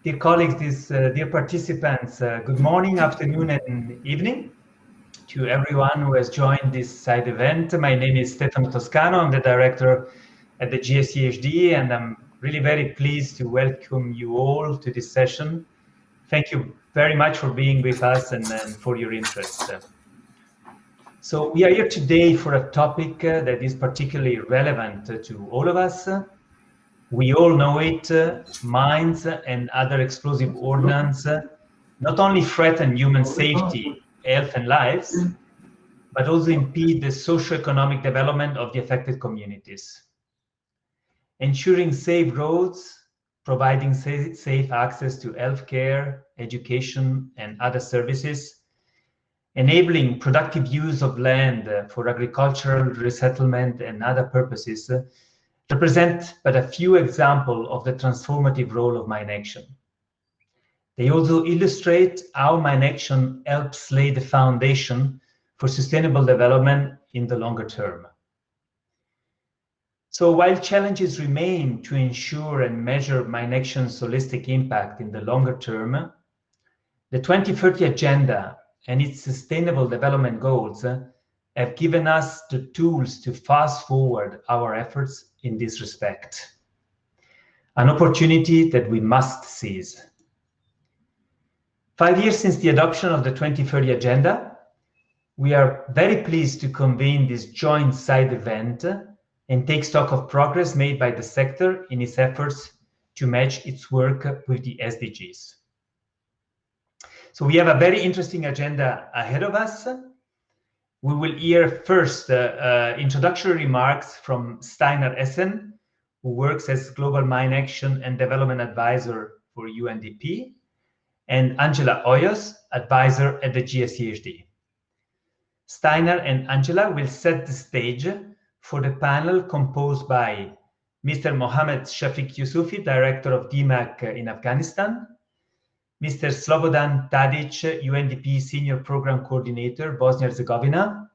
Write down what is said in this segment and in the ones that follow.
Dear colleagues, dear participants, good morning, afternoon, and evening to everyone who has joined this side event. My name is Stefano Toscano. I'm the director at the GSEHD, and I'm really very pleased to welcome you all to this session. Thank you very much for being with us and for your interest. So we are here today for a topic that is particularly relevant to all of us. We all know it, mines and other explosive ordnance not only threaten human safety, health and lives, but also impede the socio-economic development of the affected communities. Ensuring safe roads, providing safe access to healthcare, education and other services, enabling productive use of land for agricultural resettlement and other purposes represent but a few examples of the transformative role of mine action. They also illustrate how mine action helps lay the foundation for sustainable development in the longer term. So while challenges remain to ensure and measure mine action's holistic impact in the longer term, the 2030 Agenda and its Sustainable Development Goals have given us the tools to fast forward our efforts in this respect, an opportunity that we must seize. 5 years since the adoption of the 2030 Agenda, we are very pleased to convene this joint side event and take stock of progress made by the sector in its efforts to match its work with the SDGs. So we have a very interesting agenda ahead of us. We will hear first introductory remarks from Steiner, who works as Global Mine Action and Development Advisor for UNDP, and Angela Hoyos, Advisor at the GSEHD. Steiner and Angela will set the stage for the panel composed by Mr. Mohammed Shafiq Yusufi, Director of DMAC in Afghanistan, Mr. Slobodan Tadic, UNDP Senior Program Coordinator, Bosnia Herzegovina,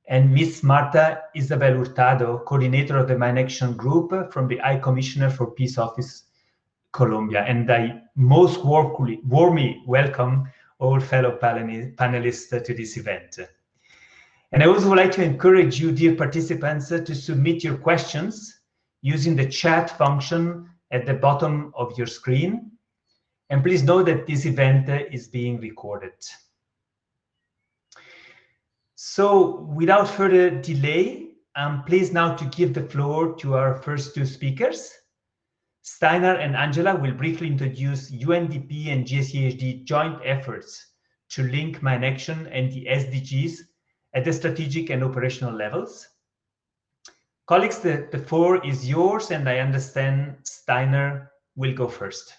and Ms. Marta Isabel Hurtado, Coordinator of the Mine Action Group from the High Commissioner for Peace Office, Colombia. And I most warmly welcome all fellow panelists to this event. And I also would like to encourage you, dear participants, to submit your questions using the chat function at the bottom of your screen. And please know that this event is being recorded. So without further delay, I'm pleased now to give the floor to our first two speakers. Steiner and Angela will briefly introduce UNDP and GSEHD joint efforts to link mine action and the SDGs at the strategic and operational levels. Colleagues, the floor is yours, and I understand Steiner will go first.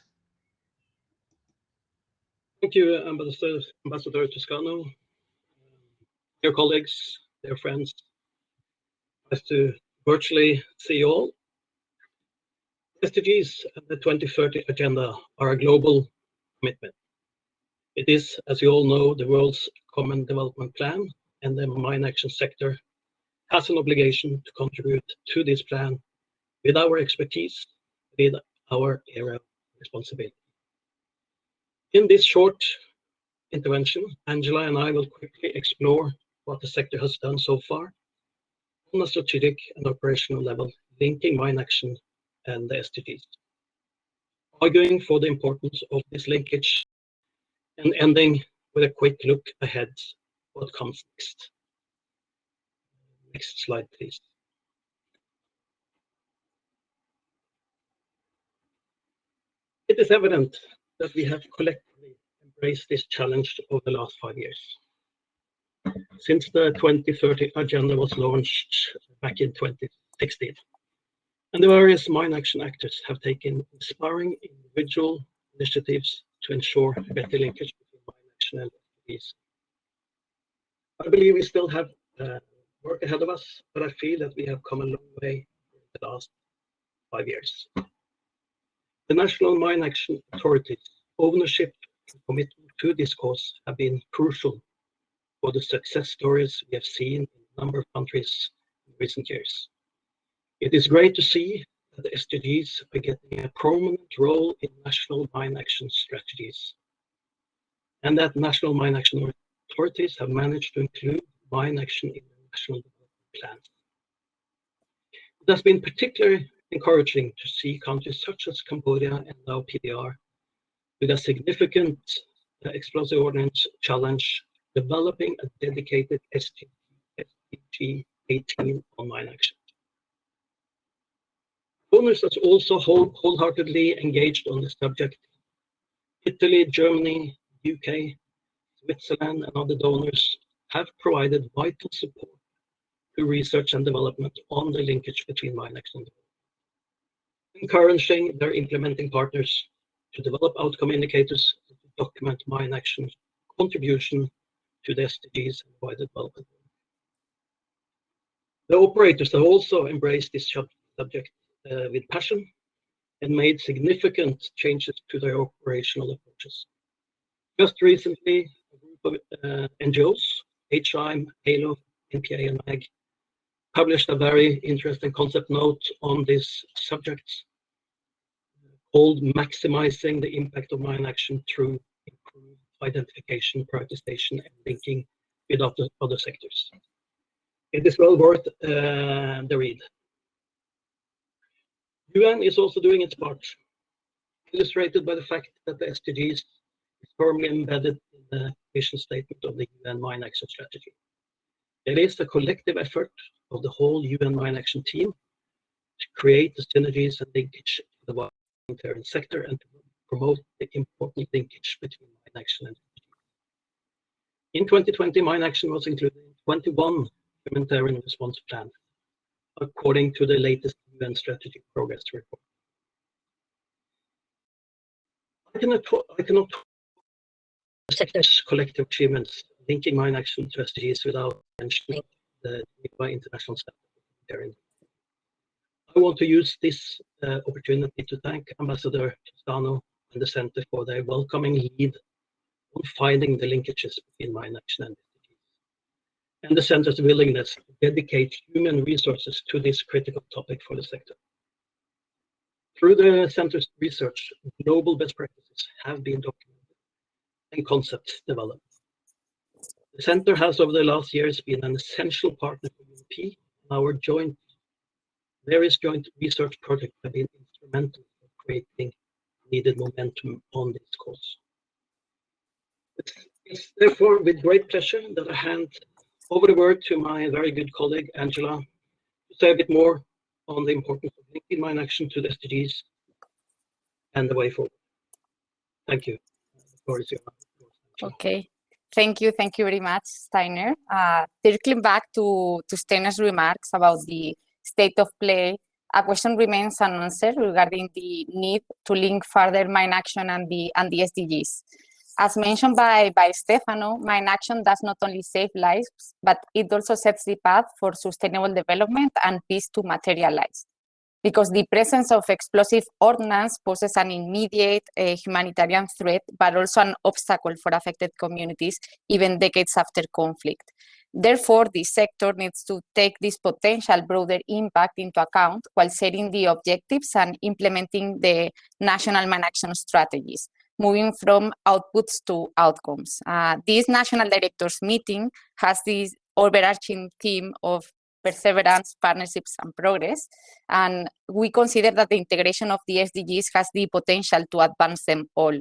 Thank you, Ambassador Toscano. Dear colleagues, dear friends, nice to virtually see you all. SDGs and the 2030 Agenda are a global commitment. It is, as you all know, the world's common development plan, and the mine action sector has an obligation to contribute to this plan with our expertise, with our area of responsibility. In this short intervention, Angela and I will quickly explore what the sector has done so far on a strategic and operational level, linking mine action and the SDGs, arguing for the importance of this linkage, and ending with a quick look ahead what comes next. Next slide, please. It is evident that we have collectively embraced this challenge over the last 5 years. Since the 2030 Agenda was launched back in 2016, and the various mine action actors have taken inspiring individual initiatives to ensure better linkage between mine action and SDGs. I believe we still have work ahead of us, but I feel that we have come a long way in the last 5 years. The national mine action authorities' ownership and commitment to this cause have been crucial for the success stories we have seen in a number of countries in recent years. It is great to see that the SDGs are getting a prominent role in national mine action strategies, and that national mine action authorities have managed to include mine action in their national development plans. It has been particularly encouraging to see countries such as Cambodia and now PDR with a significant explosive ordnance challenge developing a dedicated SDG 18 on mine action. Donors are also wholeheartedly engaged on the subject. Italy, Germany, UK, Switzerland, and other donors have provided vital support to research and development on the linkage between mine action and development, encouraging their implementing partners to develop outcome indicators to document mine action's contribution to the SDGs and wider development. The operators have also embraced this subject with passion and made significant changes to their operational approaches. Just recently, a group of NGOs, HIM, HALO, NPA, and MAG, published a very interesting concept note on this subject called Maximizing the Impact of Mine Action Through Improved Identification, Prioritization, and Linking with other sectors. It is well worth the read. UN is also doing its part, illustrated by the fact that the SDGs is firmly embedded in the vision statement of the UN Mine Action Strategy. It is a collective effort of the whole UN Mine Action team to create the synergies and linkage to the humanitarian sector and to promote the important linkage between mine action and SDGs. In 2020, mine action was included in 21 humanitarian response plans, according to the latest UN Strategic Progress Report. I cannot talk sector's collective achievements linking mine action to SDGs without mentioning the nearby international standard. I want to use this opportunity to thank Ambassador Steiner and the Center for their welcoming lead on finding the linkages between mine action and SDGs, and the Center's willingness to dedicate human resources to this critical topic for the sector. Through the Center's research, global best practices have been documented and concepts developed. The Center has over the last years been an essential partner for UNDP, and our various joint research projects have been instrumental in creating needed momentum on this cause. It's therefore with great pleasure that I hand over the word to my very good colleague, Angela, to say a bit more on the importance of linking mine action to the SDGs and the way forward. Thank you. The floor is yours. Okay. Thank you very much, Steiner. Circling back to Steiner's remarks about the state of play, a question remains unanswered regarding the need to link further mine action and the SDGs. As mentioned by Stefano, mine action does not only save lives, but it also sets the path for sustainable development and peace to materialize. Because the presence of explosive ordnance poses an immediate humanitarian threat, but also an obstacle for affected communities, even decades after conflict. Therefore, the sector needs to take this potential broader impact into account while setting the objectives and implementing the national mine action strategies, moving from outputs to outcomes. This national directors meeting has this overarching theme of perseverance, partnerships, and progress. And we consider that the integration of the SDGs has the potential to advance them all.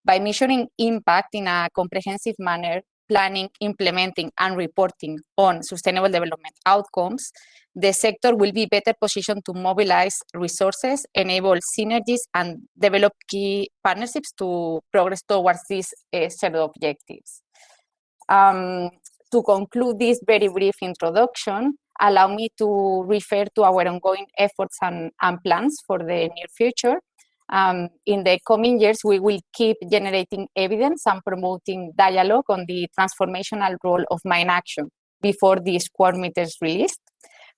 By measuring impact in a comprehensive manner, planning, implementing, and reporting on sustainable development outcomes, the sector will be better positioned to mobilize resources, enable synergies, and develop key partnerships to progress towards these shared objectives. To conclude this very brief introduction, allow me to refer to our ongoing efforts and plans for the near future. In the coming years, we will keep generating evidence and promoting dialogue on the transformational role of mine action before the squad meter is released.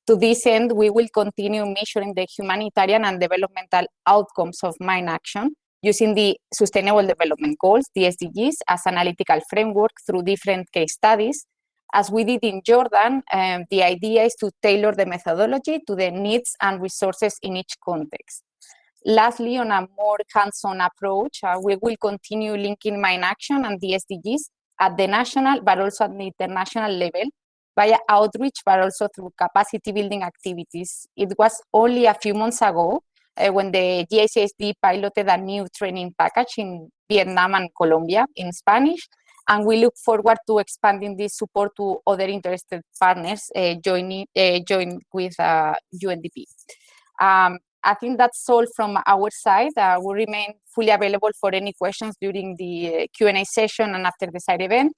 To this end, we will continue measuring the humanitarian and developmental outcomes of mine action using the Sustainable Development Goals, the SDGs, as analytical framework through different case studies, As we did in Jordan, the idea is to tailor the methodology to the needs and resources in each context. Lastly, on a more hands-on approach, we will continue linking mine action and the SDGs at the national, but also at the international level, via outreach, but also through capacity building activities. It was only a few months ago when the GICSD piloted a new training package in Vietnam and Colombia in Spanish, and we look forward to expanding this support to other interested partners join with UNDP. I think that's all from our side. We remain fully available for any questions during the Q&A session and after the side event.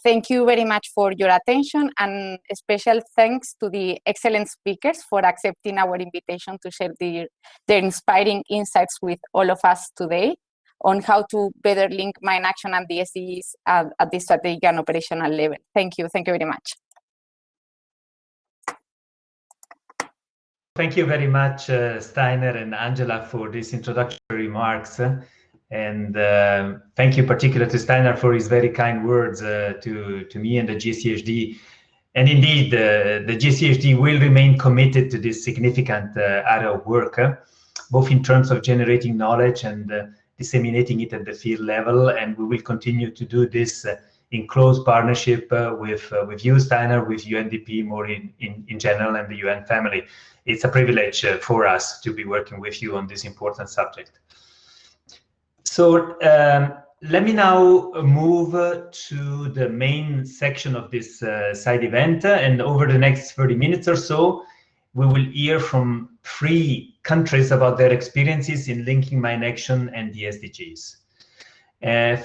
Thank you very much for your attention, and a special thanks to the excellent speakers for accepting our invitation to share their inspiring insights with all of us today on how to better link mine action and the SDGs at the strategic and operational level. Thank you very much. Thank you very much, Steiner and Angela, for these introductory remarks. And thank you particularly to Steiner for his very kind words to me and the GCHD. And indeed, the GCHD will remain committed to this significant area of work, both in terms of generating knowledge and disseminating it at the field level. And we will continue to do this in close partnership with you, Steiner, with UNDP more in general, and the UN family. It's a privilege for us to be working with you on this important subject. So let me now move to the main section of this side event. And over the next 30 minutes or so, we will hear from 3 countries about their experiences in linking mine action and the SDGs.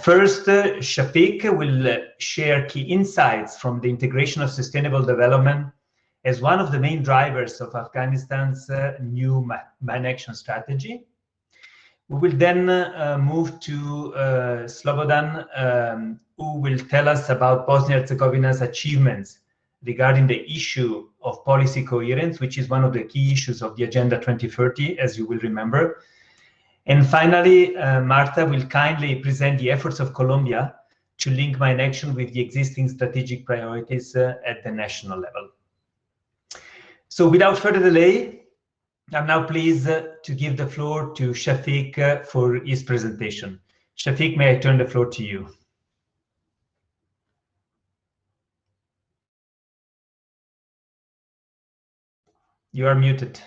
First, Shafiq will share key insights from the integration of sustainable development as one of the main drivers of Afghanistan's new mine action strategy. We will then move to Slobodan, who will tell us about Bosnia Herzegovina's achievements regarding the issue of policy coherence, which is one of the key issues of the Agenda 2030, as you will remember. And finally, Marta will kindly present the efforts of Colombia to link mine action with the existing strategic priorities at the national level. So without further delay, I'm now pleased to give the floor to Shafiq for his presentation. Shafiq, may I turn the floor to you? You are muted.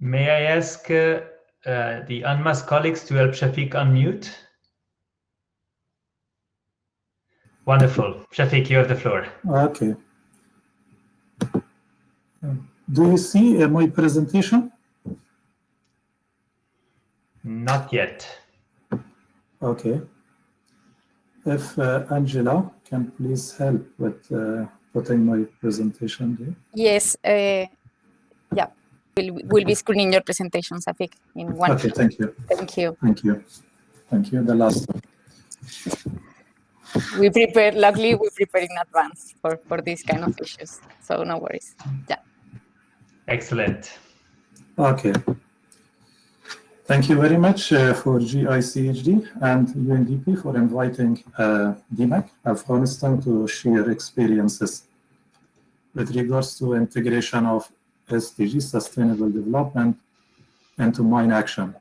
May I ask the UNMAS colleagues to help Shafiq unmute? Wonderful. Shafiq, you have the floor. Okay. Do you see my presentation? Not yet. Okay. If Angela can please help with putting my presentation there. Yes. Yeah. We'll be screening your presentation, Shafiq, in one. Okay, thank you. Thank you. Thank you. Thank you. The last one. Luckily, we prepare in advance for these kind of issues, so no worries. Yeah. Excellent. Okay. Thank you very much for GICHD and UNDP for inviting DMAC Afghanistan to share experiences with regards to integration of SDG, sustainable development, into mine action.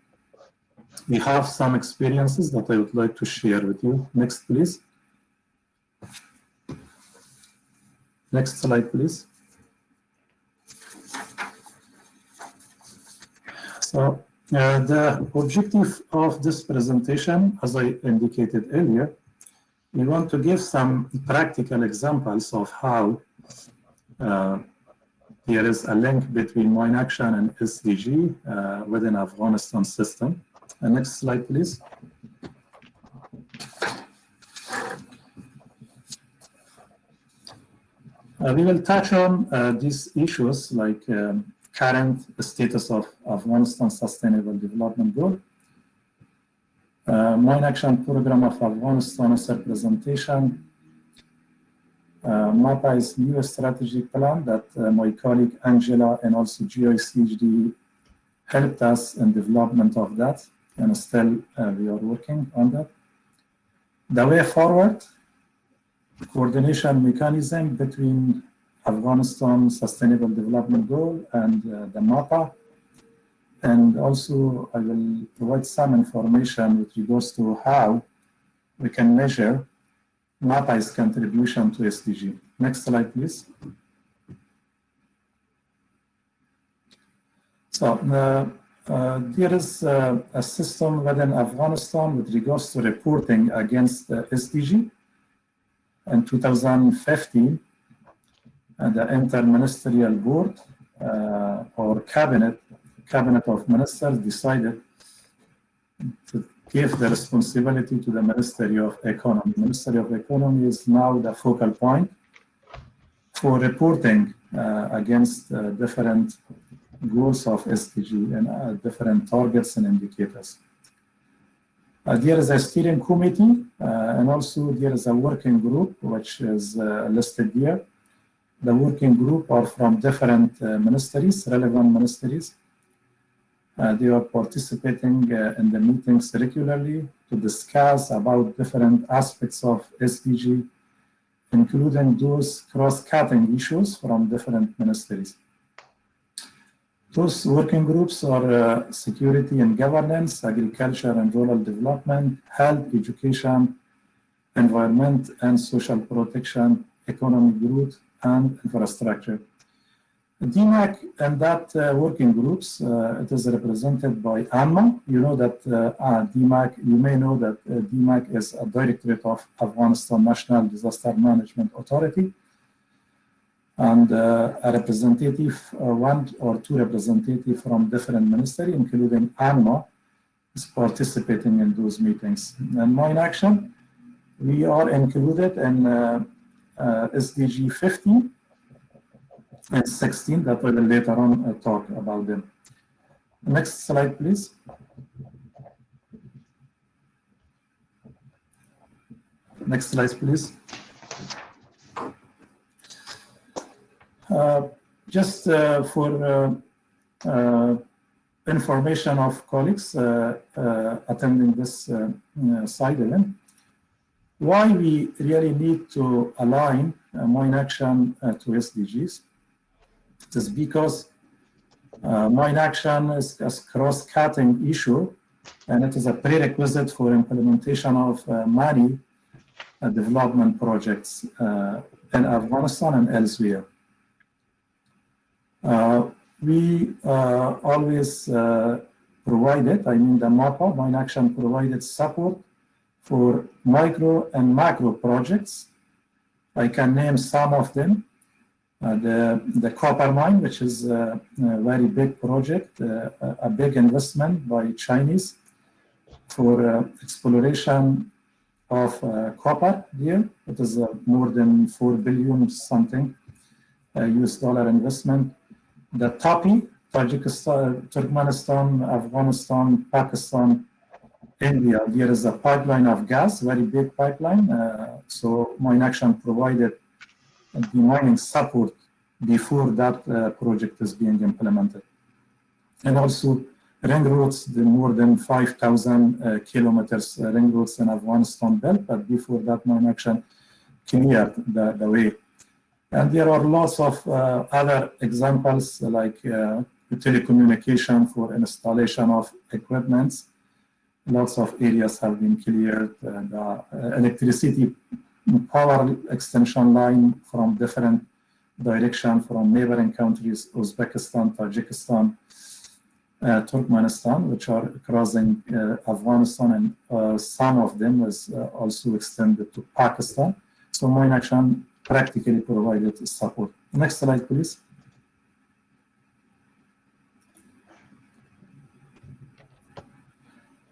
We have some experiences that I would like to share with you. Next, please. Next slide, please. So the objective of this presentation, as I indicated earlier, we want to give some practical examples of how there is a link between mine action and SDG within Afghanistan system. Next slide, please. We will touch on these issues like current status of Afghanistan Sustainable Development Goal, Mine Action Program of Afghanistan is a presentation. MAPA is new strategic plan that my colleague Angela and also GICHD helped us in development of that, and still we are working on that. The way forward, coordination mechanism between Afghanistan Sustainable Development Goal and the MAPA. And also I will provide some information with regards to how we can measure MAPA's contribution to SDG. Next slide, please. So there is a system within Afghanistan with regards to reporting against SDG. In 2015, the Interministerial Board or Cabinet of Ministers decided to give the responsibility to the Ministry of Economy. Ministry of Economy is now the focal point for reporting against different goals of SDG and different targets and indicators. There is a steering committee and also there is a working group which is listed here. The working group are from different ministries, relevant ministries. They are participating in the meetings regularly to discuss about different aspects of SDG, including those cross-cutting issues from different ministries. Those working groups are security and governance, agriculture and rural development, health, education, environment and social protection, economic growth, and infrastructure. DMAC and that working groups, it is represented by UNMAS. You know that DMAC, you may know that DMAC is a directorate of Afghanistan National Disaster Management Authority. And a representative, one or two representatives from different ministries, including UNMAS, is participating in those meetings. And Mine Action, we are included in SDG 15 and 16 that I will later on talk about them. Next slide, please. Next slide, please. Just for information of colleagues attending this side event, why we really need to align Mine Action to SDGs. It is because Mine Action is a cross-cutting issue, and it is a prerequisite for implementation of many development projects in Afghanistan and elsewhere. We always provided, I mean the MAPA, Mine Action provided support for micro and macro projects. I can name some of them. The copper mine, which is a very big project, a big investment by Chinese for exploration of copper here. It is more than 4 billion something US dollar investment. The TAPI, Tajikistan, Turkmenistan, Afghanistan, Pakistan, India, there is a pipeline of gas, very big pipeline. So Mine Action provided the mining support before that project is being implemented. And also ring roads, the more than 5,000 kilometers ring roads in Afghanistan built, but before that Mine Action cleared the way. And there are lots of other examples like telecommunication for installation of equipments. Lots of areas have been cleared. The electricity power extension line from different directions from neighboring countries, Uzbekistan, Tajikistan, Turkmenistan, which are crossing Afghanistan, and some of them is also extended to Pakistan. So Mine Action practically provided support. Next slide, please.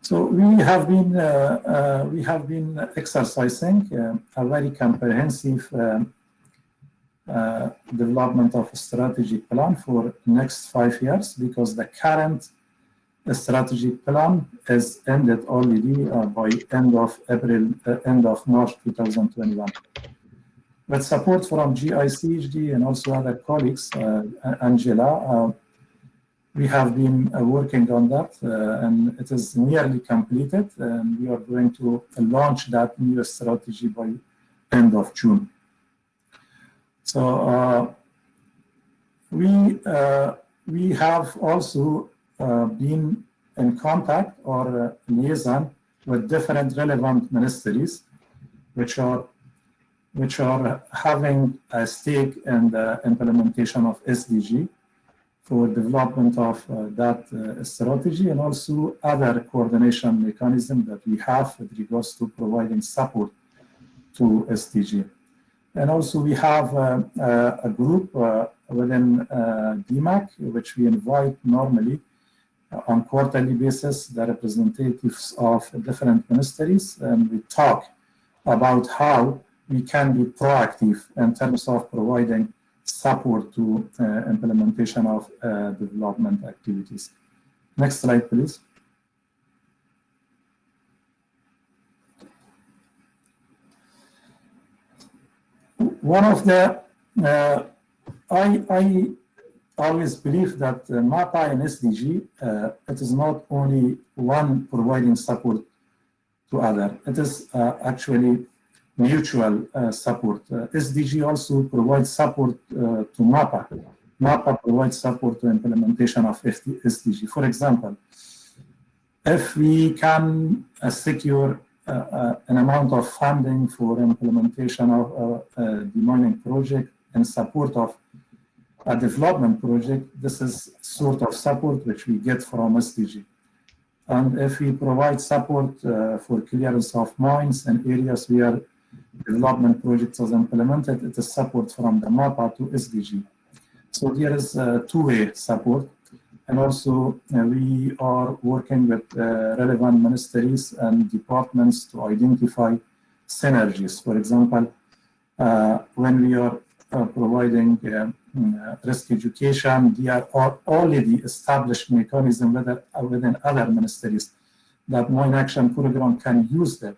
So we have been exercising a very comprehensive development of a strategic plan for next 5 years, because the current strategic plan is ended already by end of March 2021. With support from GICHD and also other colleagues, Angela, we have been working on that, and it is nearly completed, and we are going to launch that new strategy by end of June. So we have also been in contact or liaison with different relevant ministries, which are having a stake in the implementation of SDG for development of that strategy, and also other coordination mechanisms that we have with regards to providing support to SDG. And also we have a group within DMAC, which we invite normally on quarterly basis, the representatives of different ministries, and we talk about how we can be proactive in terms of providing support to implementation of development activities. Next slide, please. One of the, I always believe that MAPA and SDG, it is not only one providing support to other, it is actually mutual support. SDG also provides support to MAPA. MAPA provides support to implementation of SDG. For example, if we can secure an amount of funding for implementation of a demining project in support of a development project, this is sort of support which we get from SDG. And if we provide support for clearance of mines and areas where development projects was implemented, it is support from the MAPA to SDG. So there is two-way support. And also we are working with relevant ministries and departments to identify synergies. For example, when we are providing risk education, there are already established mechanisms within other ministries that mine action program can use them.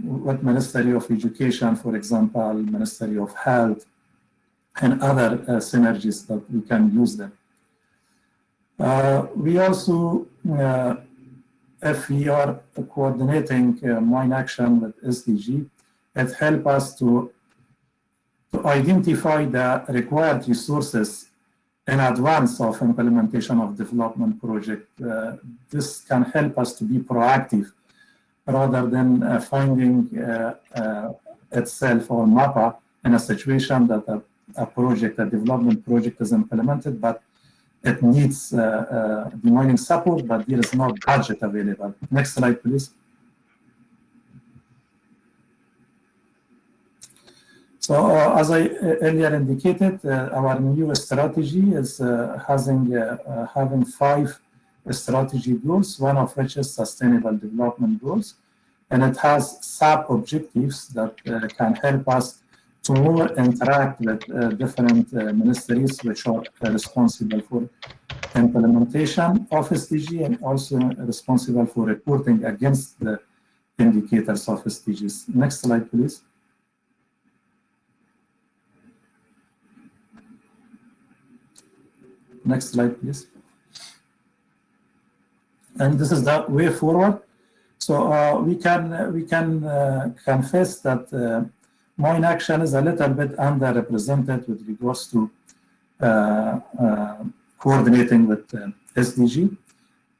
With Ministry of Education, for example, Ministry of Health, and other synergies that we can use them. We also, if we are coordinating mine action with SDG, it helps us to identify the required resources in advance of implementation of development project. This can help us to be proactive rather than finding itself or MAPA in a situation that a development project is implemented, but it needs demining support, but there is no budget available. Next slide, please. So as I earlier indicated, our new strategy is having 5 strategy goals, one of which is sustainable development goals. And it has sub-objectives that can help us to more interact with different ministries which are responsible for implementation of SDG and also responsible for reporting against the indicators of SDGs. Next slide, please. Next slide, please. And this is the way forward. So we can confess that mine action is a little bit underrepresented with regards to coordinating with SDG.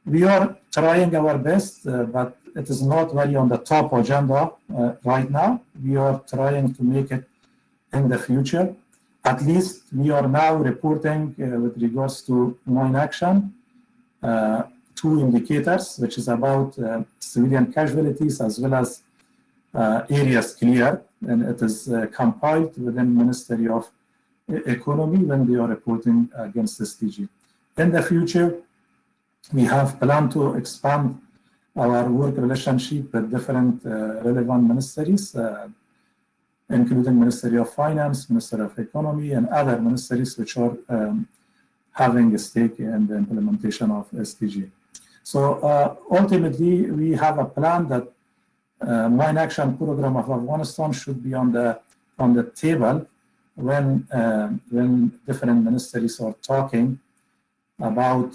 We are trying our best, but it is not very on the top agenda right now. We are trying to make it in the future. At least we are now reporting with regards to mine action 2 indicators, which is about civilian casualties as well as areas cleared, and it is compiled within Ministry of Economy when they are reporting against SDG. In the future, we have planned to expand our work relationship with different relevant ministries, including Ministry of Finance, Ministry of Economy, and other ministries which are having a stake in the implementation of SDG. So ultimately, we have a plan that mine action program of Afghanistan should be on the table when different ministries are talking about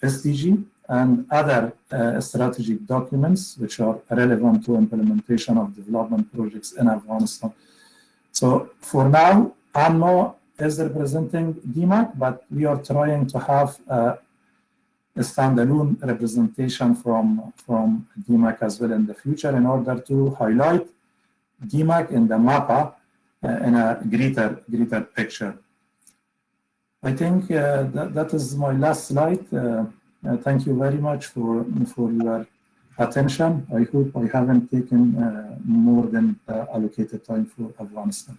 SDG and other strategic documents which are relevant to implementation of development projects in Afghanistan. So for now, ANMO is representing DMAC, but we are trying to have a standalone representation from DMAC as well in the future in order to highlight DMAC in the MAPA in a greater picture. I think that is my last slide. Thank you very much for your attention. I hope I haven't taken more than allocated time for Afghanistan.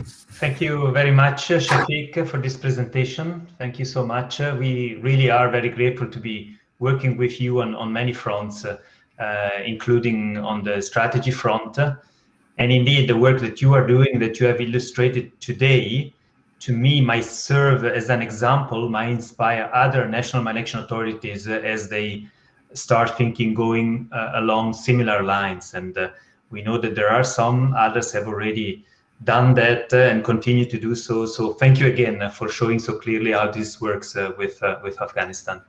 Thank you very much, Shafiq, for this presentation. Thank you so much. We really are very grateful to be working with you on many fronts, including on the strategy front. And indeed, the work that you are doing, that you have illustrated today, to me, might serve as an example, might inspire other national mine action authorities as they start thinking, going along similar lines. And we know that there are some others have already done that and continue to do so. So thank you again for showing so clearly how this works with Afghanistan.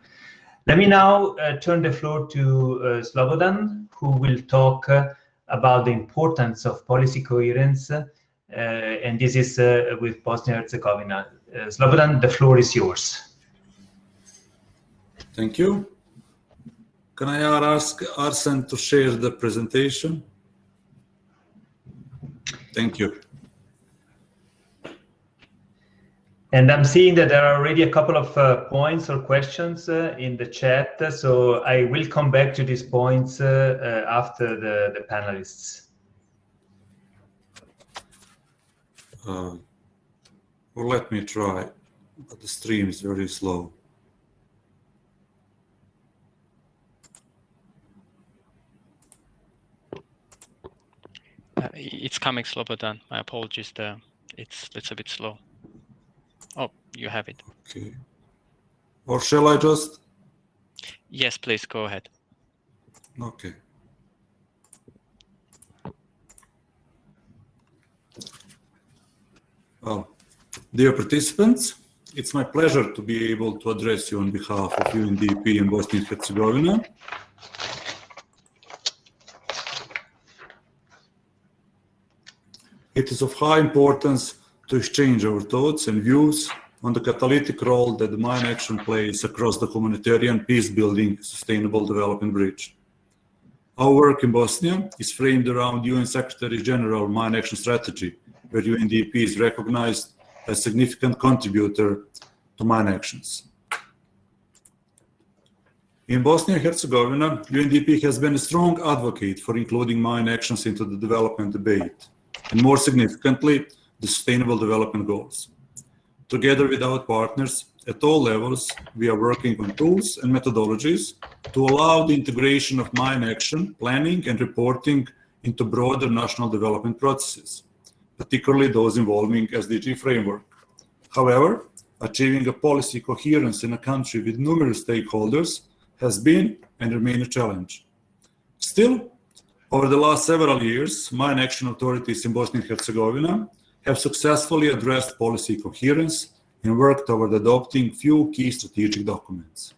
Let me now turn the floor to Slobodan, who will talk about the importance of policy coherence. And this is with Bosnia Herzegovina. Slobodan, the floor is yours. Thank you. Can I ask Arsen to share the presentation? Thank you. And I'm seeing that there are already a couple of points or questions in the chat. So I will come back to these points after the panelists. Well, let me try, but the stream is very slow. It's coming, Slobodan. My apologies there. It's a bit slow. Oh, you have it. Okay. Or shall I just? Yes, please go ahead. Okay. Well, dear participants, it's my pleasure to be able to address you on behalf of UNDP in Bosnia and Herzegovina. It is of high importance to exchange our thoughts and views on the catalytic role that the mine action plays across the humanitarian peace-building sustainable development bridge. Our work in Bosnia is framed around UN Secretary-General Mine Action Strategy, where UNDP is recognized as a significant contributor to mine actions. In Bosnia and Herzegovina, UNDP has been a strong advocate for including mine actions into the development debate, and more significantly, the Sustainable Development Goals. Together with our partners at all levels, we are working on tools and methodologies to allow the integration of mine action, planning and reporting into broader national development processes, particularly those involving SDG framework. However, achieving a policy coherence in a country with numerous stakeholders has been and remains a challenge. Still, over the last several years, mine action authorities in Bosnia and Herzegovina have successfully addressed policy coherence and worked toward adopting few key strategic documents.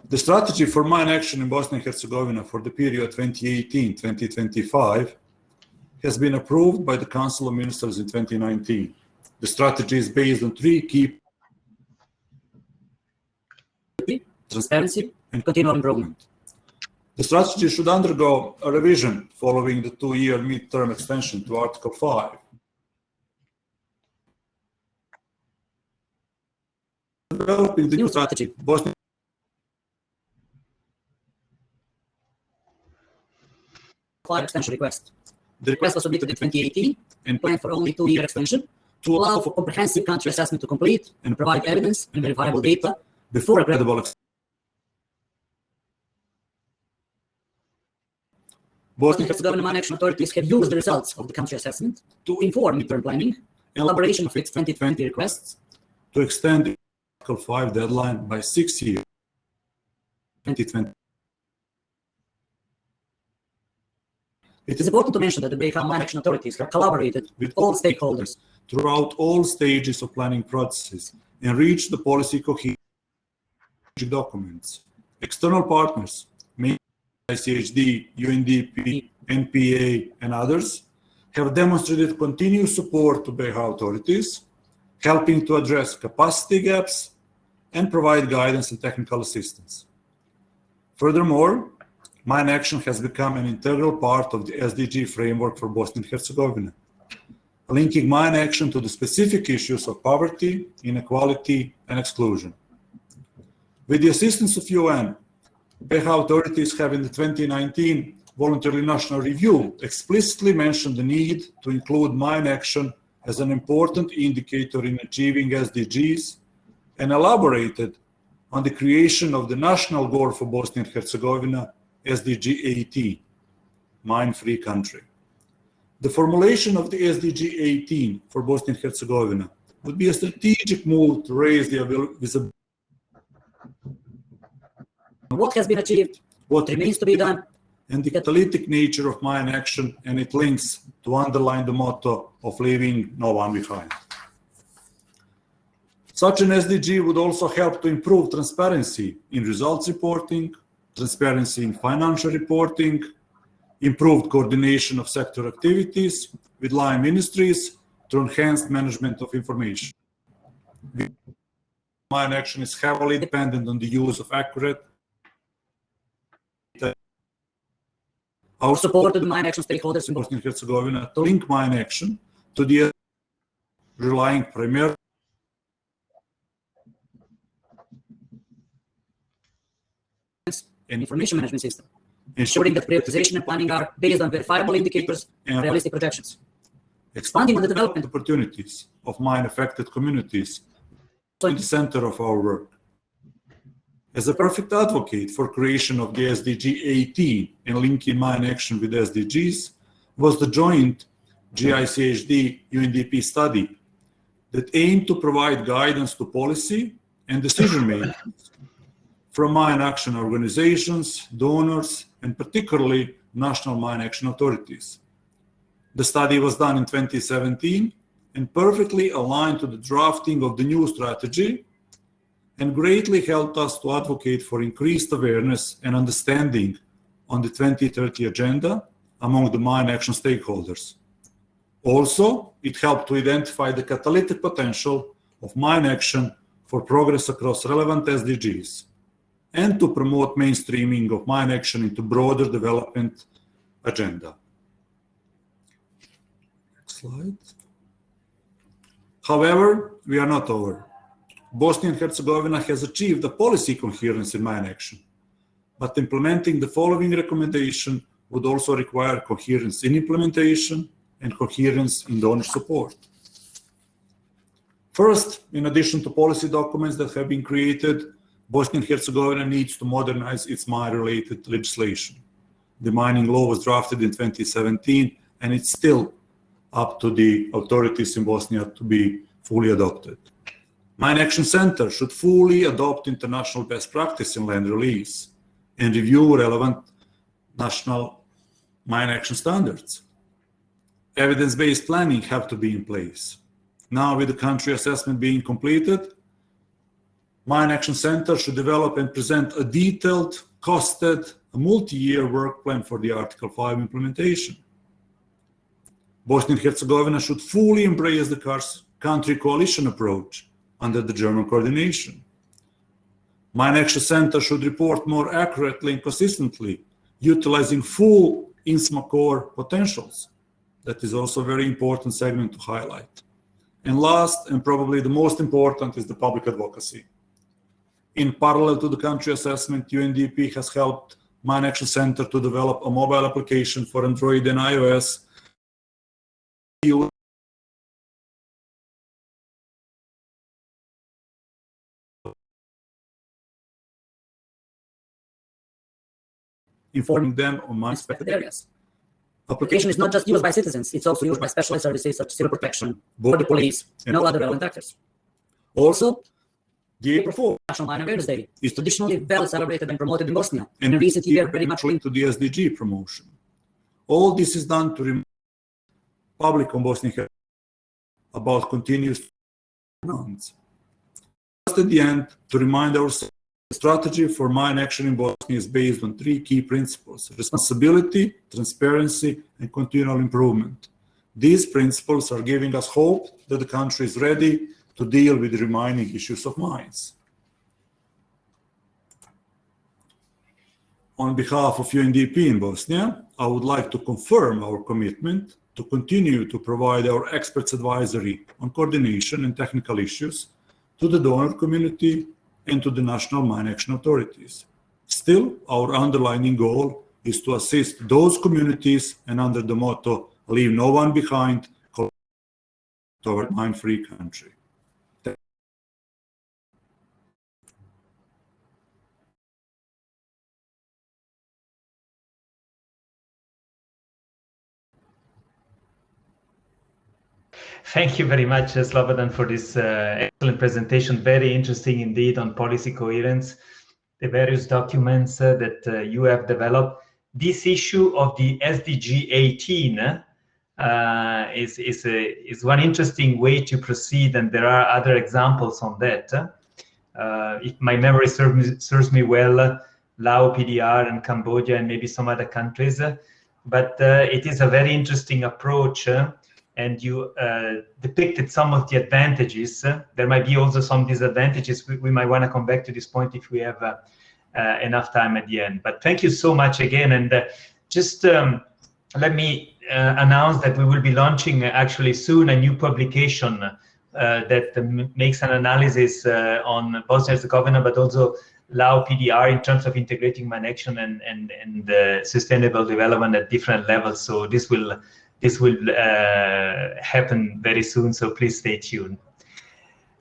The strategy for mine action in Bosnia and Herzegovina for the period 2018-2025 has been approved by the Council of Ministers in 2019. The strategy is based on three key: transparency and continual improvement. The strategy should undergo a revision following the 2-year midterm extension to Article 5. Developing the new strategy, Bosnia extension request. The request was submitted in 2018 and planned for only 2-year extension to allow for comprehensive country assessment to complete and provide evidence and verifiable data before a credible extension. Bosnia and Herzegovina mine action authorities have used the results of the country assessment to inform midterm planning in elaboration of its 2020 requests to extend the Article 5 deadline by 6 years, 2020. It is important to mention that the Bayham Mine Action authorities have collaborated with all stakeholders throughout all stages of planning processes and reached the policy cohesion documents. External partners, mainly ICHD, UNDP, NPA, and others, have demonstrated continued support to Bayham authorities, helping to address capacity gaps and provide guidance and technical assistance. Furthermore, mine action has become an integral part of the SDG framework for Bosnia and Herzegovina, linking mine action to the specific issues of poverty, inequality, and exclusion. With the assistance of UN, Bayham authorities have in the 2019 Voluntary National Review explicitly mentioned the need to include mine action as an important indicator in achieving SDGs and elaborated on the creation of the national goal for Bosnia and Herzegovina, SDG 18, mine-free country. The formulation of the SDG 18 for Bosnia and Herzegovina would be a strategic move to raise the visibility. What has been achieved, what remains to be done, and the catalytic nature of mine action and its links to underline the motto of leaving no one behind. Such an SDG would also help to improve transparency in results reporting, transparency in financial reporting, improved coordination of sector activities with line ministries through enhanced management of information. Mine action is heavily dependent on the use of accurate. Our support to the mine action stakeholders in Bosnia and Herzegovina to link mine action to the relying primarily and information management system, ensuring that prioritization and planning are based on verifiable indicators and realistic projections. Expanding on the development opportunities of mine-affected communities in the center of our work. As a perfect advocate for creation of the SDG 18 and linking mine action with SDGs was the joint GICHD UNDP study that aimed to provide guidance to policy and decision makers from mine action organizations, donors, and particularly national mine action authorities. The study was done in 2017 and perfectly aligned to the drafting of the new strategy and greatly helped us to advocate for increased awareness and understanding on the 2030 agenda among the mine action stakeholders. Also, it helped to identify the catalytic potential of mine action for progress across relevant SDGs and to promote mainstreaming of mine action into broader development agenda. Next slide. However, we are not over. Bosnia and Herzegovina has achieved a policy coherence in mine action, but implementing the following recommendation would also require coherence in implementation and coherence in donor support. First, in addition to policy documents that have been created, Bosnia and Herzegovina needs to modernize its mine-related legislation. The mining law was drafted in 2017, and it's still up to the authorities in Bosnia to be fully adopted. Mine Action Center should fully adopt international best practice in land release and review relevant national mine action standards. Evidence-based planning have to be in place. Now, with the country assessment being completed, Mine Action Center should develop and present a detailed, costed, multi-year work plan for the Article 5 implementation. Bosnia and Herzegovina should fully embrace the country coalition approach under the German coordination. Mine Action Center should report more accurately and consistently, utilizing full INSMA core potentials. That is also a very important segment to highlight. And last, and probably the most important, is the public advocacy. In parallel to the country assessment, UNDP has helped Mine Action Center to develop a mobile application for Android and iOS. Informing them on mine-affected areas. Application is not just used by citizens, it's also used by specialized services such as civil protection, border police, and all other relevant actors. Also, the April 4th National Mine Awareness Day is traditionally well celebrated and promoted in Bosnia, and in recent years very much linked to the SDG promotion. All this is done to remind the public on Bosnia Herzegovina about continuous demands. Just at the end, to remind ourselves, the strategy for mine action in Bosnia is based on 3 key principles: responsibility, transparency, and continual improvement. These principles are giving us hope that the country is ready to deal with the remaining issues of mines. On behalf of UNDP in Bosnia, I would like to confirm our commitment to continue to provide our experts advisory on coordination and technical issues to the donor community and to the national mine action authorities. Still, our underlying goal is to assist those communities, and under the motto, leave no one behind, toward mine-free country. Thank you very much, Slobodan, for this excellent presentation. Very interesting indeed on policy coherence, the various documents that you have developed. This issue of the SDG 18 is one interesting way to proceed, and there are other examples on that. If my memory serves me well, Laos, PDR, and Cambodia, and maybe some other countries. But it is a very interesting approach. And you depicted some of the advantages. There might be also some disadvantages. We might want to come back to this point if we have enough time at the end. But thank you so much again. And just let me announce that we will be launching actually soon a new publication that makes an analysis on Bosnia Herzegovina, but also Laos PDR in terms of integrating mine action and sustainable development at different levels. So this will happen very soon, so please stay tuned.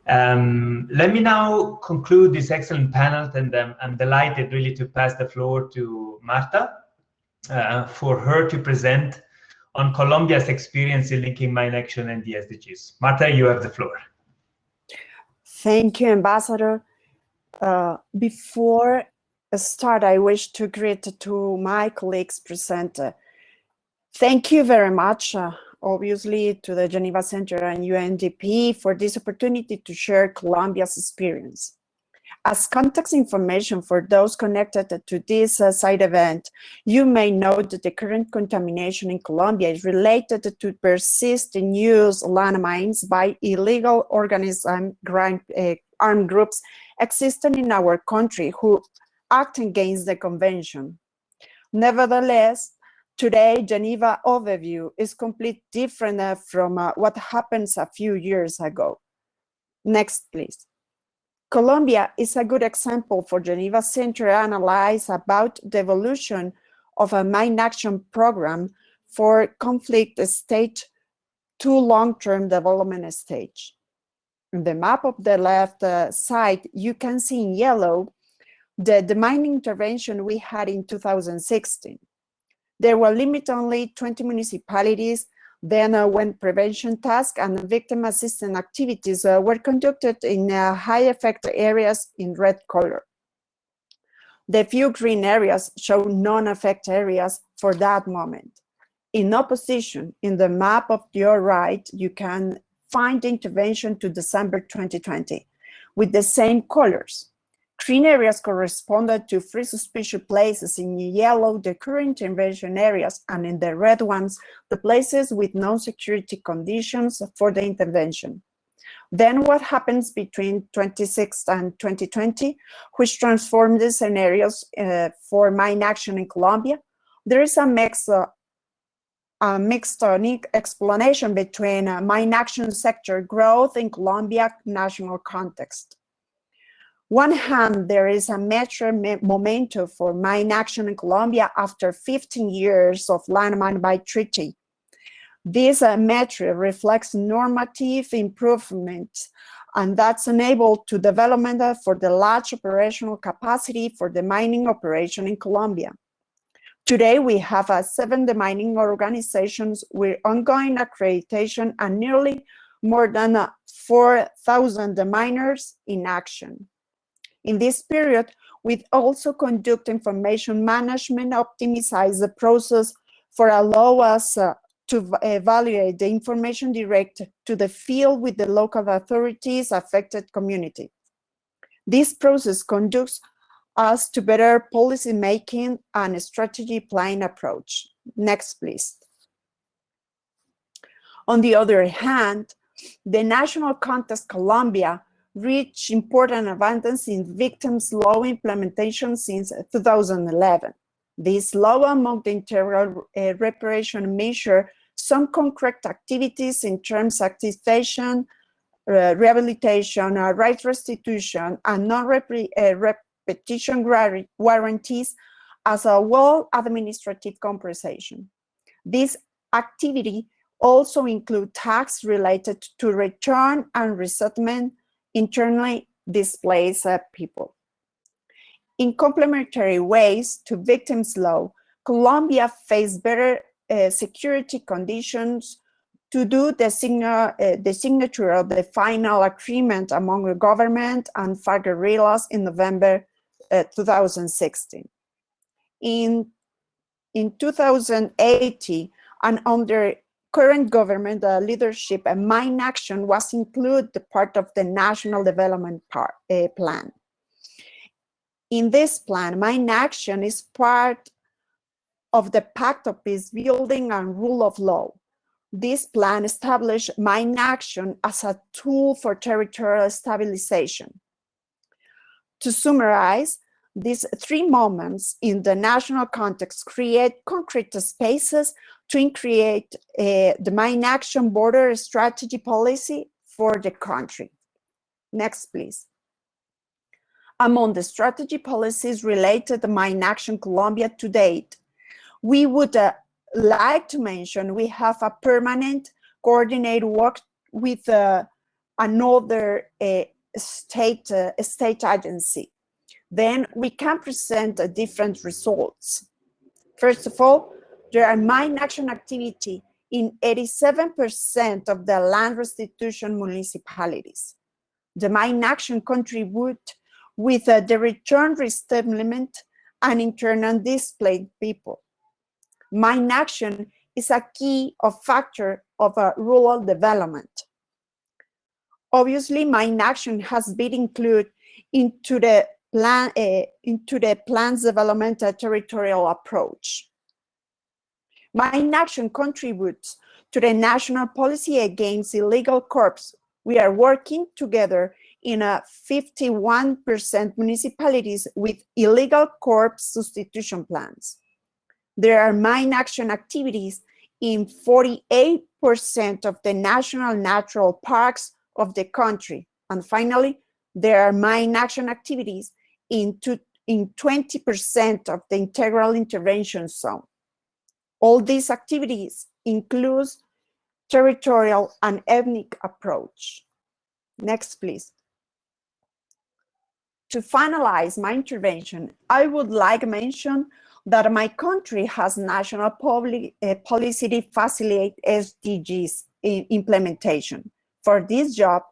Let me now conclude this excellent panel, and I'm delighted really to pass the floor to Marta for her to present on Colombia's experience in linking mine action and the SDGs. Marta, you have the floor. Thank you, Ambassador. Before I start, I wish to greet to my colleagues present. Thank you very much, obviously, to the Geneva Center and UNDP for this opportunity to share Colombia's experience. As context information for those connected to this side event, you may note that the current contamination in Colombia is related to persistent use of landmines by illegal organized armed groups existing in our country who act against the convention. Nevertheless, today, Geneva overview is completely different from what happened a few years ago. Next, please. Colombia is a good example for Geneva Center to analyze about the evolution of a mine action program for conflict stage to long-term development stage. In the map of the left side, you can see in yellow the mining intervention we had in 2016. There were limited only 20 municipalities. Then when prevention tasks and victim assistance activities were conducted in high effect areas in red color. The few green areas show non-effect areas for that moment. In opposition, in the map of your right, you can find intervention to December 2020 with the same colors. Green areas corresponded to free suspicious places, in yellow the current intervention areas, and in the red ones the places with no security conditions for the intervention. Then what happens between 2016 and 2020, which transformed the scenarios for mine action in Colombia? There is a mixed explanation between mine action sector growth in Colombia national context. One hand, there is a mature momentum for mine action in Colombia after 15 years of landmine by treaty. This metric reflects normative improvement, and that's enabled to development for the large operational capacity for the mining operation in Colombia. Today, we have 7 demining organizations with ongoing accreditation and nearly more than 4,000 deminers in action. In this period, we also conduct information management, optimize the process for allow us to evaluate the information direct to the field with the local authorities, affected community. This process conducts us to better policy making and strategy planning approach. Next, please. On the other hand, the national context Colombia reached important advances in victims' law implementation since 2011. This law, among the integral reparation measure, some concrete activities in terms of activation, rehabilitation, right restitution, and non-repetition guarantees, as well as administrative compensation. This activity also includes tasks related to return and resettlement internally displaced people. In complementary ways to victims' law, Colombia faced better security conditions to do the signature of the final agreement among the government and FARC guerrillas in November 2016. In 2018, and under current government leadership, a mine action was included part of the National Development Plan. In this plan, mine action is part of the Pact of Peace Building and Rule of Law. This plan established mine action as a tool for territorial stabilization. To summarize, these 3 moments in the national context create concrete spaces to create the mine action border strategy policy for the country. Next, please. Among the strategy policies related to mine action Colombia to date, we would like to mention we have a permanent coordinated work with another state agency. Then we can present different results. First of all, there are mine action activity in 87% of the land restitution municipalities. The mine action contribute with the return resettlement and internal displaced people. Mine action is a key factor of rural development. Obviously, mine action has been included into the plan's development territorial approach. Mine action contributes to the national policy against illegal crops. We are working together in 51% municipalities with illegal corpse substitution plans. There are mine action activities in 48% of the national natural parks of the country. And finally, there are mine action activities in 20% of the integral intervention zone. All these activities include territorial and ethnic approach. Next, please. To finalize my intervention, I would like to mention that my country has national policy to facilitate SDGs implementation. For this job,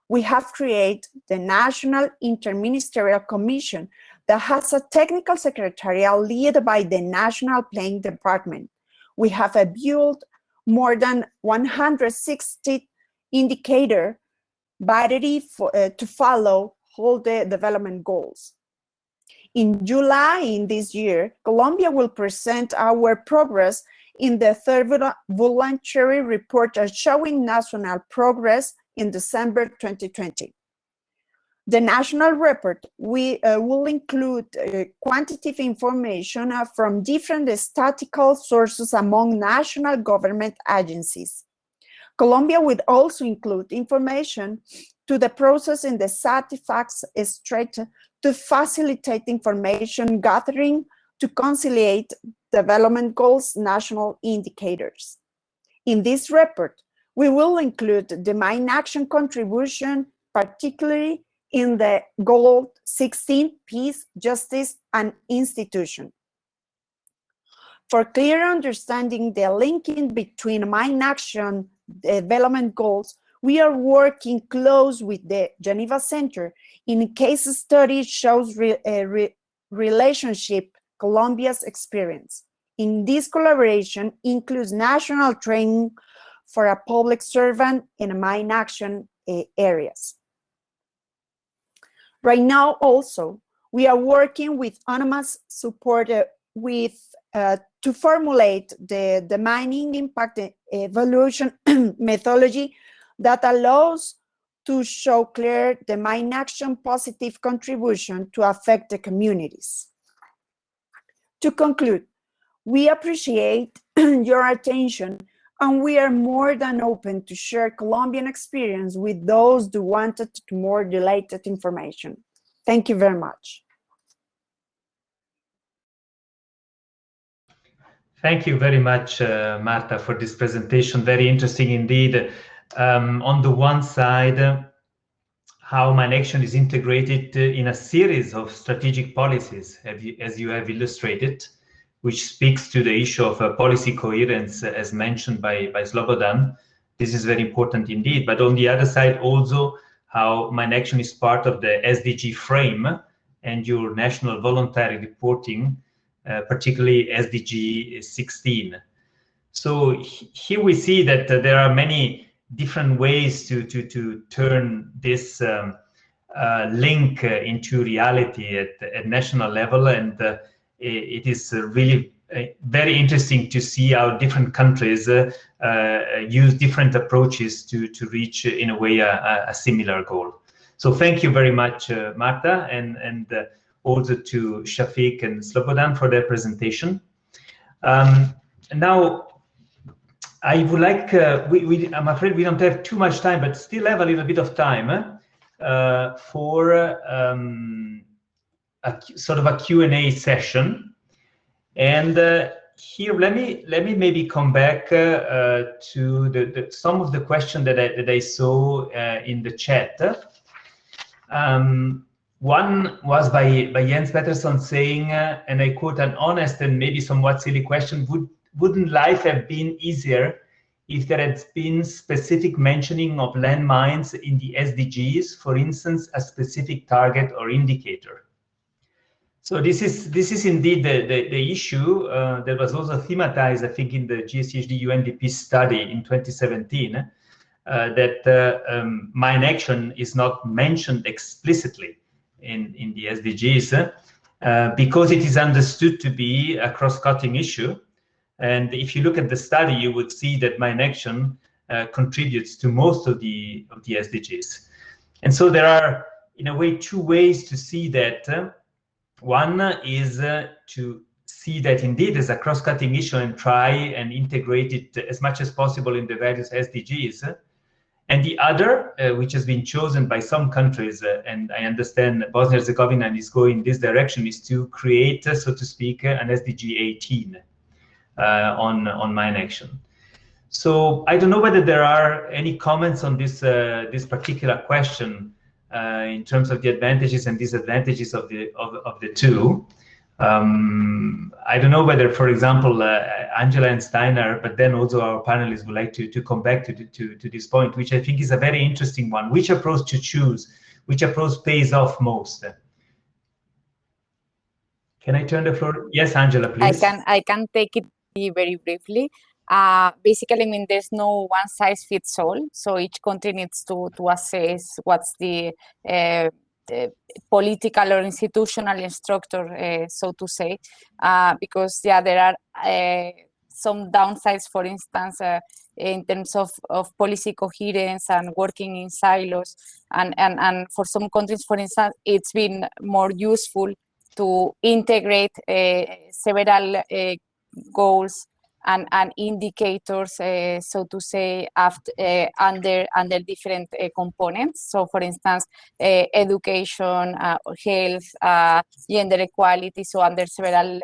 we have created the National Interministerial Commission that has a technical secretariat led by the National Planning Department. We have built more than 160 indicator battery to follow all the development goals. In July in this year, Colombia will present our progress in the 3rd voluntary report showing national progress in December 2020. The national report will include quantitative information from different statistical sources among national government agencies. Colombia will also include information to the process in the SATIFACS stretch to facilitate information gathering to conciliate development goals national indicators. In this report, we will include the mine action contribution, particularly in the goal 16, peace, justice, and institution. For clear understanding the linking between mine action development goals, we are working close with the Geneva Center in a case study shows relationship Colombia's experience. In this collaboration includes national training for a public servant in mine action areas. Right now also, we are working with UNMAS support to formulate the mining impact evaluation methodology that allows to show clear the mine action positive contribution to affect the communities. To conclude, we appreciate your attention and we are more than open to share Colombian experience with those who wanted more related information. Thank you very much. Thank you very much, Marta, for this presentation. Very interesting indeed. On the one side, how mine action is integrated in a series of strategic policies, as you have illustrated, which speaks to the issue of policy coherence, as mentioned by Slobodan. This is very important indeed. But on the other side, also how mine action is part of the SDG frame and your national voluntary reporting, particularly SDG 16. So here we see that there are many different ways to turn this link into reality at national level, and it is really very interesting to see how different countries use different approaches to reach, in a way, a similar goal. So thank you very much, Marta, and also to Shafiq and Slobodan for their presentation. Now, I would like, I'm afraid we don't have too much time, but still have a little bit of time for a sort of a Q&A session. And here, let me maybe come back to some of the questions that I saw in the chat. One was by Jens Pettersson saying, and I quote, an honest and maybe somewhat silly question, wouldn't life have been easier if there had been specific mentioning of landmines in the SDGs, for instance, a specific target or indicator? So this is indeed the issue that was also thematized, I think, in the GSCHD UNDP study in 2017, that mine action is not mentioned explicitly in the SDGs because it is understood to be a cross-cutting issue. And if you look at the study, you would see that mine action contributes to most of the SDGs. And so there are, in a way, two ways to see that. One is to see that indeed as a cross-cutting issue and try and integrate it as much as possible in the various SDGs. And the other, which has been chosen by some countries, and I understand Bosnia Herzegovina is going this direction, is to create, so to speak, an SDG 18 on mine action. So I don't know whether there are any comments on this this particular question in terms of the advantages and disadvantages of the two. I don't know whether, for example, Angela and Steiner, but then also our panelists would like to come back to this point, which I think is a very interesting one. Which approach to choose? Which approach pays off most? Can I turn the floor? Yes, Angela, please. I can take it very briefly. Basically, I mean, there's no one size fits all. So each country needs to assess what's the political or institutional structure, so to say, because there are some downsides, for instance, in terms of policy coherence and working in silos, and for some countries, for instance, it's been more useful to integrate several goals and indicators, so to say, after, under different components. So, for instance, education, health, gender equality, so under several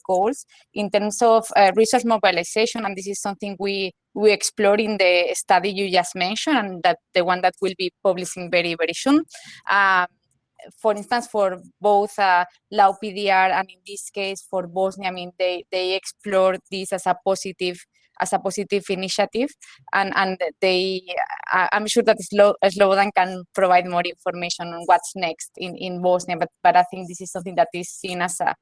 goals. In terms of resource mobilization, and this is something we explore in the study you just mentioned, and that the one that will be publishing very, very soon. for instance, for both LAU-PDR and in this case for Bosnia, I mean, they explored this as a positive initiative, and I'm sure that Slobodan can provide more information on what's next in Bosnia, but I think this is something that is seen as a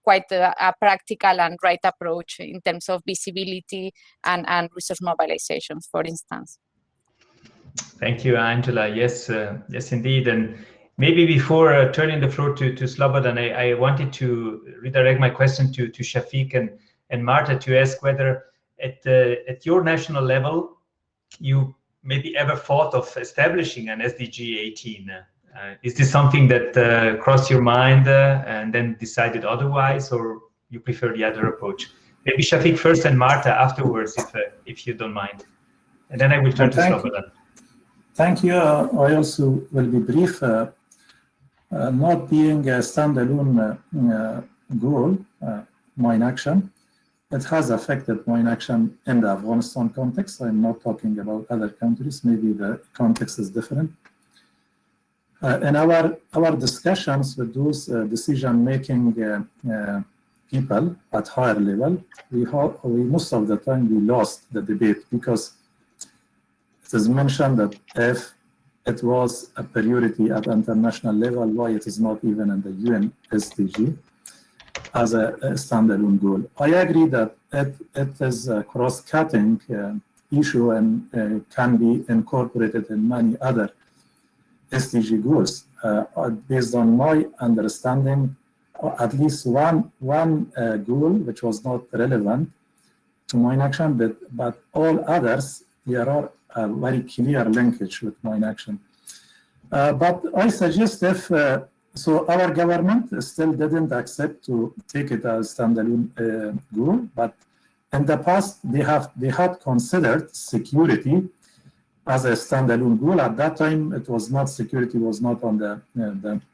quite a practical and right approach in terms of visibility and resource mobilizations, for instance. Thank you, Angela. Yes, yes, indeed. And maybe before turning the floor to Slobodan, I wanted to redirect my question to Shafiq and Marta to ask whether at your national level, you maybe ever thought of establishing an SDG 18. Is this something that crossed your mind and then decided otherwise, or you prefer the other approach? Maybe Shafiq first and Marta afterwards, if you don't mind. And then I will turn to Slobodan. Thank you. I also will be brief. Not being a standalone goal, mine action, it has affected mine action in the Afghanistan context. I'm not talking about other countries. Maybe the context is different. In our discussions with those decision-making people at higher level, we most of the time we lost the debate, because it is mentioned that if it was a priority at international level, why it is not even in the UN SDG as a standalone goal. I agree that it is a cross-cutting issue and can be incorporated in many other SDG goals. Based on my understanding, at least one goal which was not relevant to mine action, but all others, there are a very clear linkage with mine action. But I suggest if, so our government still didn't accept to take it as standalone goal, but in the past they had considered security as a standalone goal. At that time, it was not, security was not on the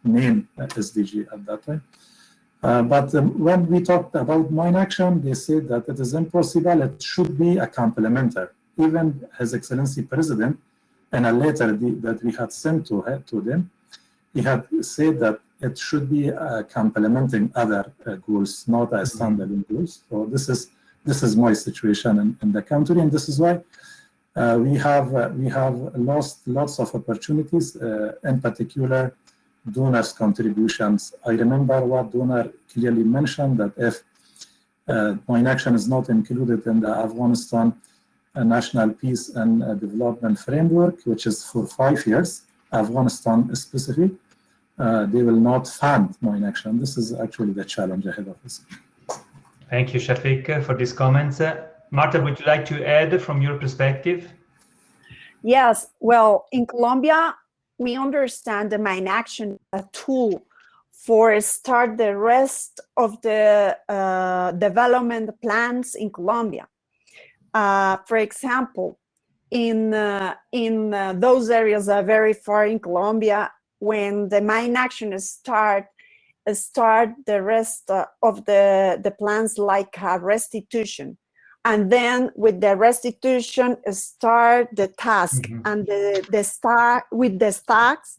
main SDG at that time. But when we talked about mine action, they said that it is impossible, it should be a complementer. Even His Excellency President, in a letter that we had sent to them, he had said that it should be complementing other goals, not as standalone goals. So this is my situation in the country, and this is why we have lost lots of opportunities, in particular donors' contributions. I remember what donor clearly mentioned, that if mine action is not included in the Afghanistan National Peace and Development Framework, which is for 5 years, Afghanistan specific, they will not fund mine action. This is actually the challenge ahead of us. Thank you, Shafiq, for these comments. Marta, would you like to add from your perspective? Yes, well, in Colombia, we understand the mine action a tool for start the rest of the development plans in Colombia. For example, in those areas that are very far in Colombia, when the mine action start the rest of the plans like restitution. And then with the restitution, start the task, and with the stacks,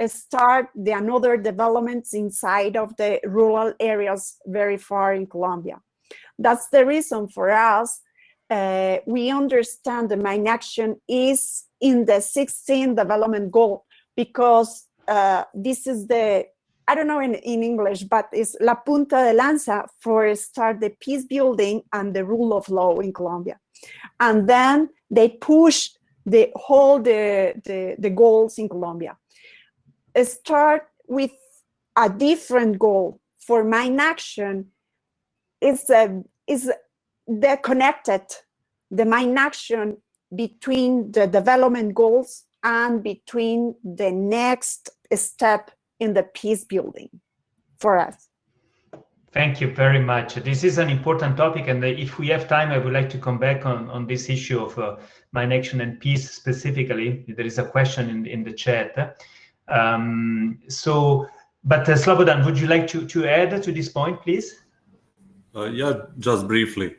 start the another developments inside of the rural areas very far in Colombia. That's the reason for us. We understand the mine action is in the 16th development goal, because this is the, I don't know in English, but it's la punta de lanza for start the peace building and the rule of law in Colombia. And then they push the goals in Colombia. Start with a different goal for mine action. Is they're connected, the mine action, between the development goals and between the next step in the peace building for us. Thank you very much. This is an important topic, and if we have time, I would like to come back on this issue of mine action and peace specifically. There is a question in the chat. But Slobodan, would you like to add to this point, please? Yeah, just briefly.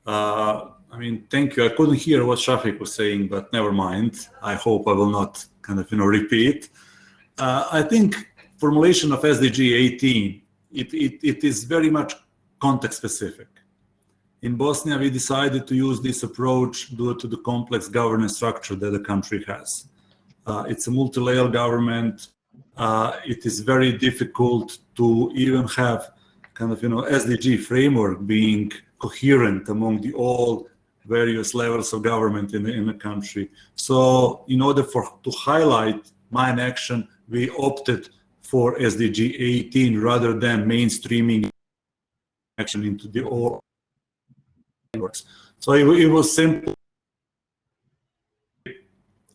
I mean, thank you. I couldn't hear what Shafiq was saying, but never mind. I hope I will not kind of, repeat. I think formulation of SDG 18, it is very much context specific. In Bosnia, we decided to use this approach due to the complex governance structure that the country has. It's a multi-layer government. It is very difficult to even have kind of, SDG framework being coherent among the all various levels of government in the country. So in order to highlight mine action, we opted for SDG 18 rather than mainstreaming action into the all frameworks. So it was simply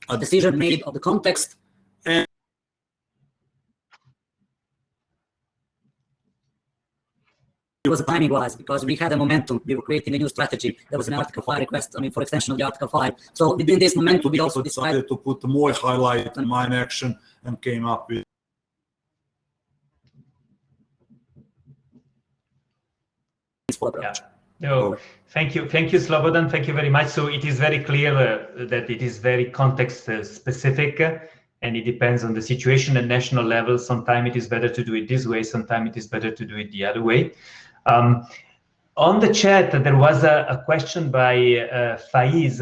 a decision made of the context and it was timing wise because we had a momentum. We were creating a new strategy. There was an Article 5 request, for extension of the Article 5. So within this momentum, we also decided to put more highlight on mine action and came up with this approach. No, thank you, Slobodan. Thank you very much. So it is very clear that it is very context specific, and it depends on the situation at national level. Sometimes it is better to do it this way. Sometimes it is better to do it the other way. On the chat, there was a question by Faiz,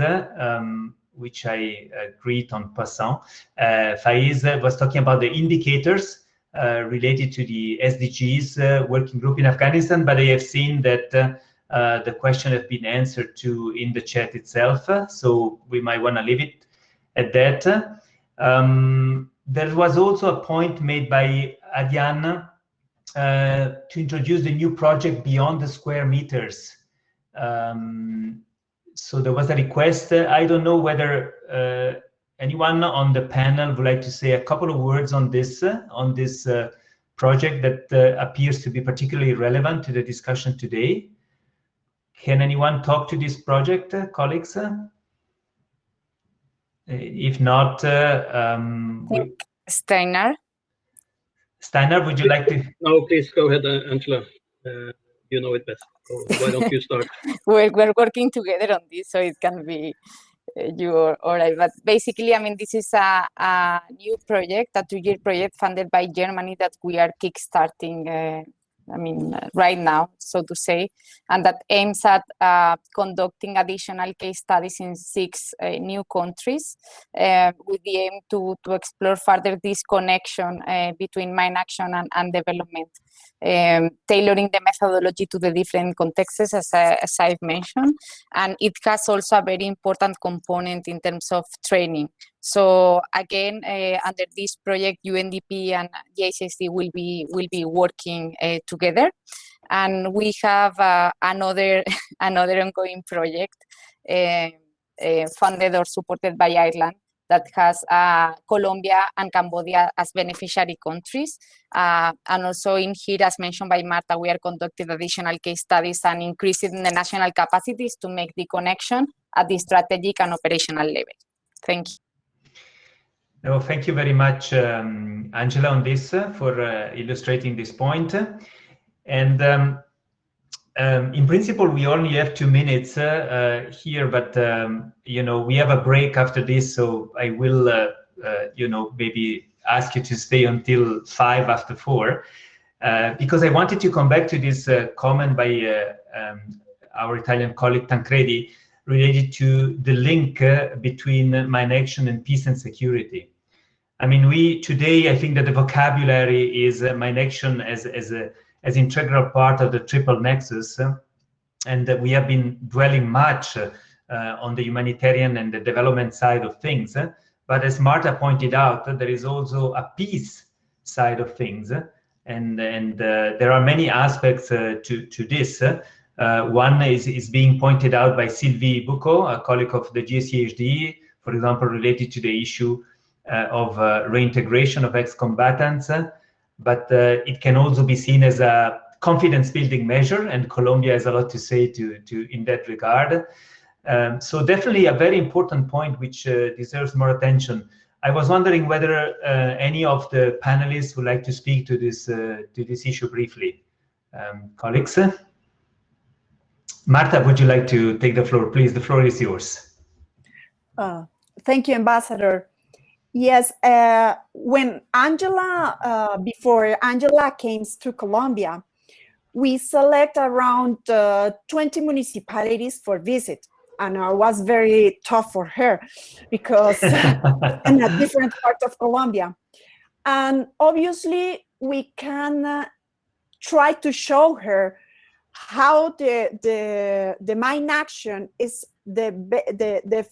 which I greet en passant. Faiz was talking about the indicators related to the SDGs working group in Afghanistan, but I have seen that the question has been answered to in the chat itself, so we might want to leave it at that. There was also a point made by Adrian to introduce the new project beyond the square meters. So there was a request. I don't know whether anyone on the panel would like to say a couple of words on this project that appears to be particularly relevant to the discussion today. Can anyone talk to this project, colleagues? If not, Steiner. Steiner, would you like to? No, please go ahead, Angela. You know it best. So why don't you start? We're working together on this, so it can be you or I. But basically, this is a new project, a 2-year project funded by Germany that we are kickstarting. Right now, so to say, and that aims at conducting additional case studies in 6 new countries with the aim to explore further this connection between mine action and development, tailoring the methodology to the different contexts, as I've mentioned. And it has also a very important component in terms of training. So again, under this project, UNDP and JCSD will be working together, and we have another ongoing project funded or supported by Ireland that has Colombia and Cambodia as beneficiary countries, and also in here, as mentioned by Marta, we are conducting additional case studies and increasing the national capacities to make the connection at the strategic and operational level. Thank you. No, thank you very much, Angela, on this for illustrating this point. And in principle, we only have 2 minutes here, but we have a break after this, so I will, maybe ask you to stay until 5 after 4, because I wanted to come back to this comment by our Italian colleague Tancredi related to the link between mine action and peace and security. Today, I think that the vocabulary is mine action as integral part of the triple nexus, and that we have been dwelling much on the humanitarian and the development side of things. But as Marta pointed out, there is also a peace side of things, and there are many aspects to this. One is being pointed out by Sylvie Bucco, a colleague of the GCHD, for example, related to the issue of reintegration of ex-combatants, but it can also be seen as a confidence-building measure, and Colombia has a lot to say to in that regard. So definitely a very important point which deserves more attention. I was wondering whether any of the panelists would like to speak to this issue briefly. Colleagues? Marta, would you like to take the floor, please? The floor is yours. Thank you, Ambassador. Yes, when Angela, before Angela came to Colombia, we select around 20 municipalities for visit. And it was very tough for her because in a different part of Colombia. And obviously we can try to show her how the mine action is the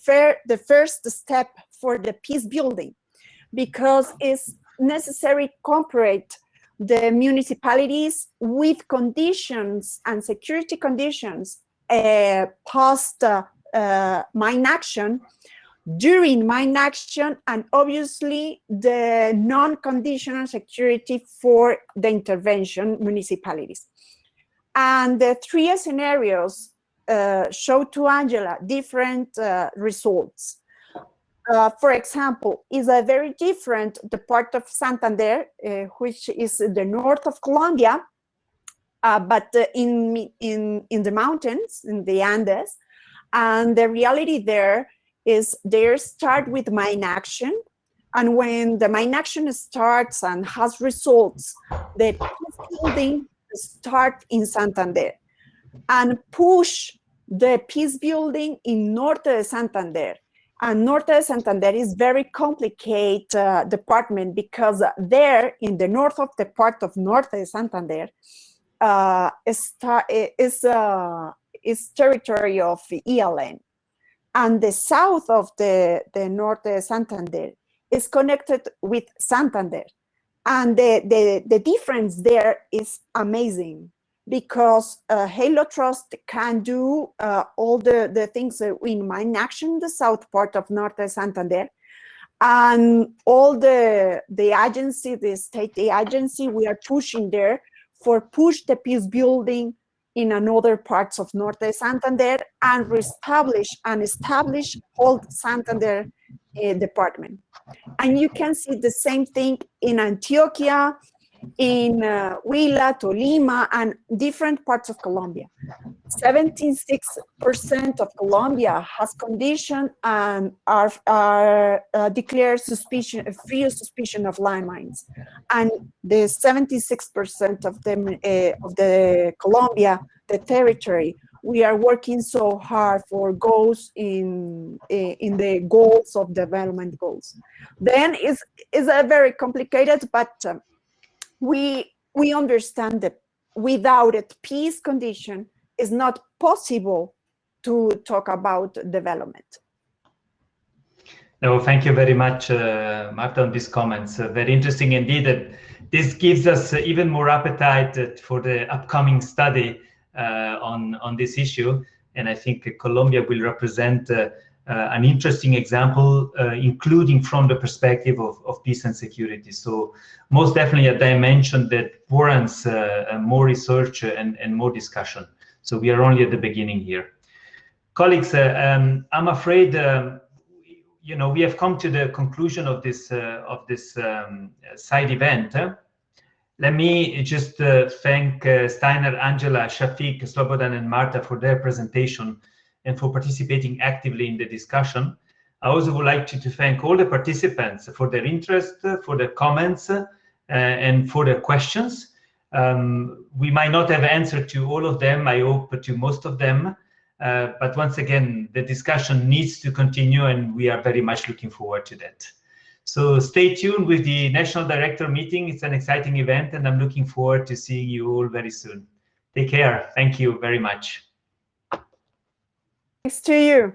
first step for the peace building, because it's necessary to cooperate the municipalities with conditions and security conditions post mine action, during mine action, and obviously the non-conditional security for the intervention municipalities. And the three scenarios show to Angela different results. For example, is a very different the part of Santander, which is the north of Colombia, but in the mountains, in the Andes. And the reality there is they start with mine action. And when the mine action starts and has results, the peace building start in Santander and push the peace building in Norte de Santander. And Norte de Santander is very complicated department, because there in the north of the part of Norte de Santander is territory of ELN. And the south of the Norte de Santander is connected with Santander. And the difference there is amazing, because Halo Trust can do all the things in mine action, the south part of Norte Santander, and all the agency, the state agency, we are pushing there for push the peace building in another parts of Norte Santander and establish whole Santander department. And you can see the same thing in Antioquia, in Huila, Tolima, and different parts of Colombia. 76% of Colombia has condition and are declared free of suspicion of landmines, and the 76% of them of the Colombia, the territory, we are working so hard for goals in the goals of development goals. Then is a very complicated, but we understand that without a peace condition, it's not possible to talk about development. No, thank you very much, Marta, on these comments. Very interesting indeed. That this gives us even more appetite for the upcoming study on this issue. And I think Colombia will represent an interesting example, including from the perspective of peace and security. So most definitely a dimension that warrants more research and more discussion. So we are only at the beginning here. Colleagues, I'm afraid we have come to the conclusion of this side event. Let me just thank Steiner, Angela, Shafiq, Slobodan, and Marta for their presentation and for participating actively in the discussion. I also would like to thank all the participants for their interest, for their comments, and for their questions. We might not have answered to all of them, I hope to most of them, but once again, the discussion needs to continue, and we are very much looking forward to that. So stay tuned with the National Director meeting. It's an exciting event, and I'm looking forward to seeing you all very soon. Take care. Thank you very much. Thanks to you.